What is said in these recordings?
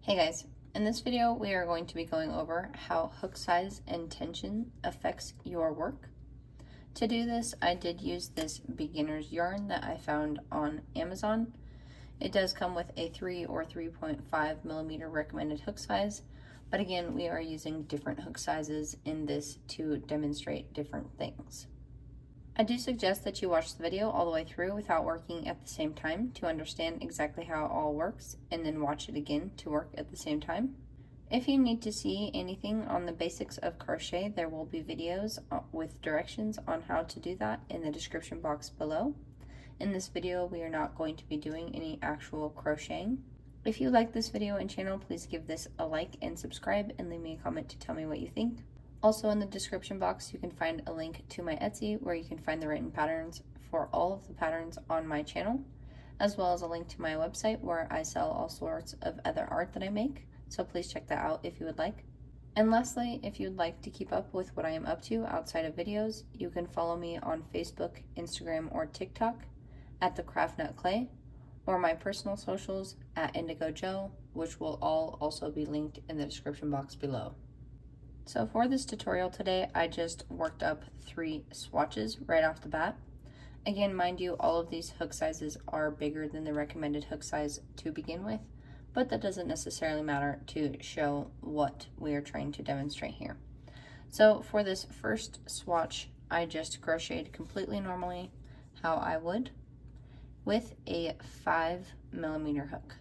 Hey guys, in this video we are going to be going over how hook size and tension affects your work. To do this, I did use this beginner's yarn that I found on Amazon. It does come with a 3 or 3.5 millimeter recommended hook size, but again, we are using different hook sizes in this to demonstrate different things. I do suggest that you watch the video all the way through without working at the same time to understand exactly how it all works, and then watch it again to work at the same time. If you need to see anything on the basics of crochet, there will be videos with directions on how to do that in the description box below. In this video, we are not going to be doing any actual crocheting. If you like this video and channel, please give this a like and subscribe, and leave me a comment to tell me what you think. Also in the description box, you can find a link to my Etsy where you can find the written patterns for all of the patterns on my channel, as well as a link to my website where I sell all sorts of other art that I make, so please check that out if you would like. And lastly, if you'd like to keep up with what I am up to outside of videos, you can follow me on Facebook, Instagram, or TikTok at the Craft Nut Clay, or my personal socials at Indigo Joe, which will all also be linked in the description box below. So for this tutorial today, I just worked up 3 swatches right off the bat. Again, mind you, all of these hook sizes are bigger than the recommended hook size to begin with, but that doesn't necessarily matter to show what we are trying to demonstrate here. So for this first swatch, I just crocheted completely normally, how I would, with a 5 millimeter hook.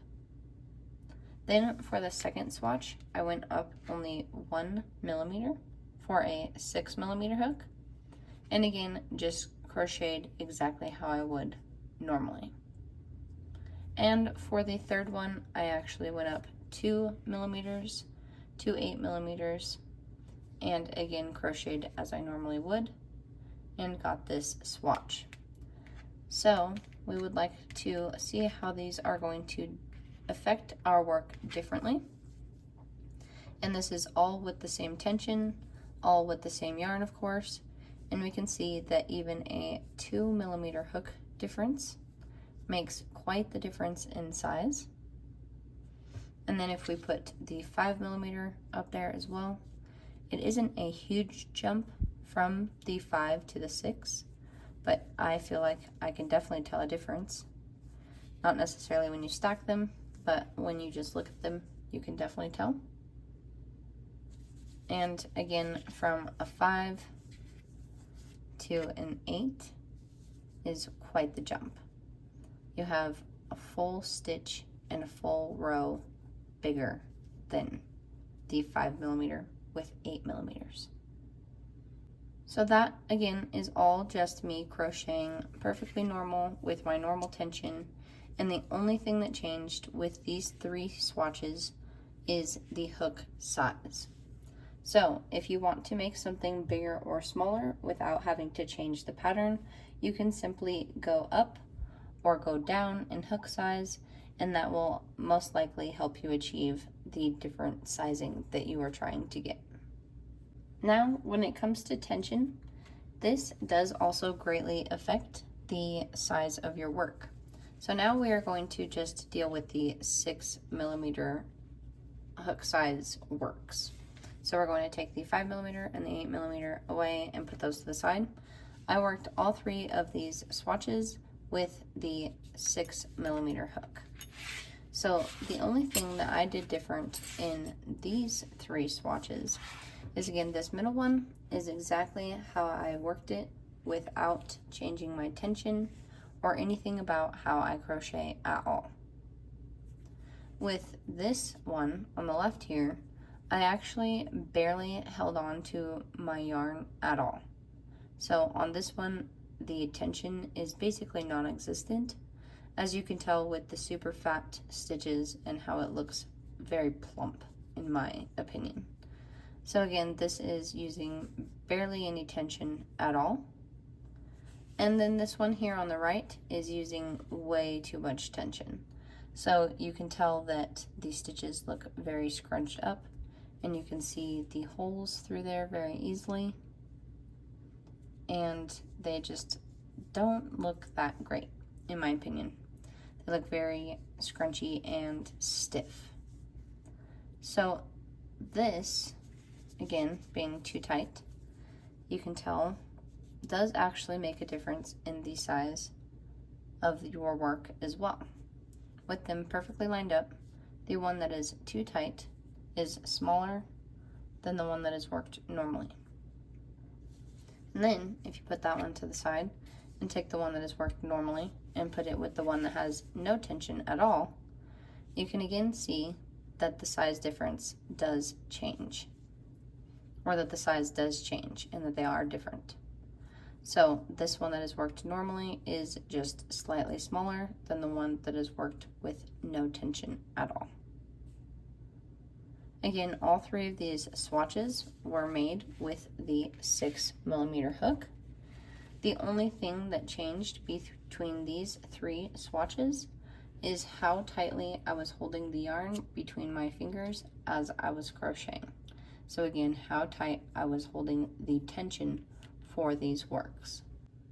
Then for the second swatch, I went up only 1 millimeter for a 6 millimeter hook, and again just crocheted exactly how I would normally. And for the third one, I actually went up 2 millimeters to 8 millimeters, and again crocheted as I normally would, and got this swatch. So we would like to see how these are going to affect our work differently. And this is all with the same tension, all with the same yarn, of course, and we can see that even a 2 millimeter hook difference makes quite the difference in size. And then if we put the 5 millimeter up there as well, it isn't a huge jump from the 5 to the 6, but I feel like I can definitely tell a difference. Not necessarily when you stack them, but when you just look at them, you can definitely tell. And again, from a 5 to an 8 is quite the jump. You have a full stitch and a full row bigger than the 5 millimeter with 8 millimeters. So that, again, is all just me crocheting perfectly normal with my normal tension. And the only thing that changed with these 3 swatches is the hook size. So if you want to make something bigger or smaller without having to change the pattern, you can simply go up or go down in hook size, and that will most likely help you achieve the different sizing that you are trying to get. Now, when it comes to tension, this does also greatly affect the size of your work. So now we are going to just deal with the 6 millimeter hook size works. So we're going to take the 5 millimeter and the 8 millimeter away and put those to the side. I worked all 3 of these swatches with the 6 millimeter hook. So the only thing that I did different in these 3 swatches is, again, this middle one is exactly how I worked it without changing my tension or anything about how I crochet at all. With this one on the left here, I actually barely held on to my yarn at all. So on this one, the tension is basically non-existent, as you can tell with the super fat stitches and how it looks very plump, in my opinion. So again, this is using barely any tension at all. And then this one here on the right is using way too much tension. So you can tell that the stitches look very scrunched up, and you can see the holes through there very easily. And they just don't look that great, in my opinion. They look very scrunchy and stiff. So this, again, being too tight, you can tell does actually make a difference in the size of your work as well. With them perfectly lined up, the one that is too tight is smaller than the one that is worked normally. And then if you put that one to the side and take the one that is worked normally and put it with the one that has no tension at all, you can again see that the size difference does change, or that the size does change and that they are different. So this one that is worked normally is just slightly smaller than the one that is worked with no tension at all. Again, all three of these swatches were made with the 6mm hook. The only thing that changed between these three swatches is how tightly I was holding the yarn between my fingers as I was crocheting. So again, how tight I was holding the tension for these works.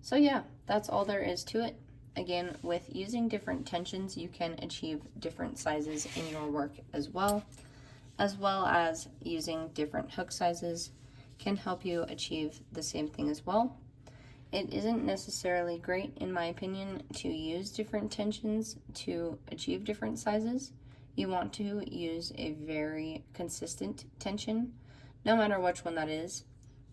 So yeah, that's all there is to it. Again, with using different tensions, you can achieve different sizes in your work as well as using different hook sizes can help you achieve the same thing as well. It isn't necessarily great, in my opinion, to use different tensions to achieve different sizes. You want to use a very consistent tension, no matter which one that is.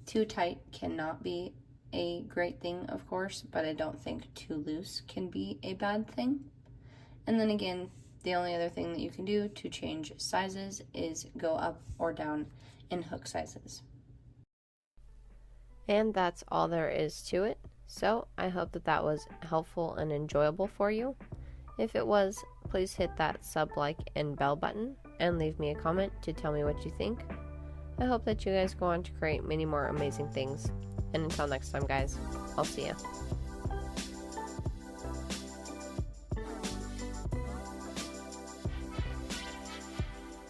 Too tight cannot be a great thing, of course, but I don't think too loose can be a bad thing. And then again, the only other thing that you can do to change sizes is go up or down in hook sizes. And that's all there is to it. So I hope that that was helpful and enjoyable for you. If it was, please hit that sub, like, and bell button and leave me a comment to tell me what you think. I hope that you guys go on to create many more amazing things. And until next time, guys, I'll see ya.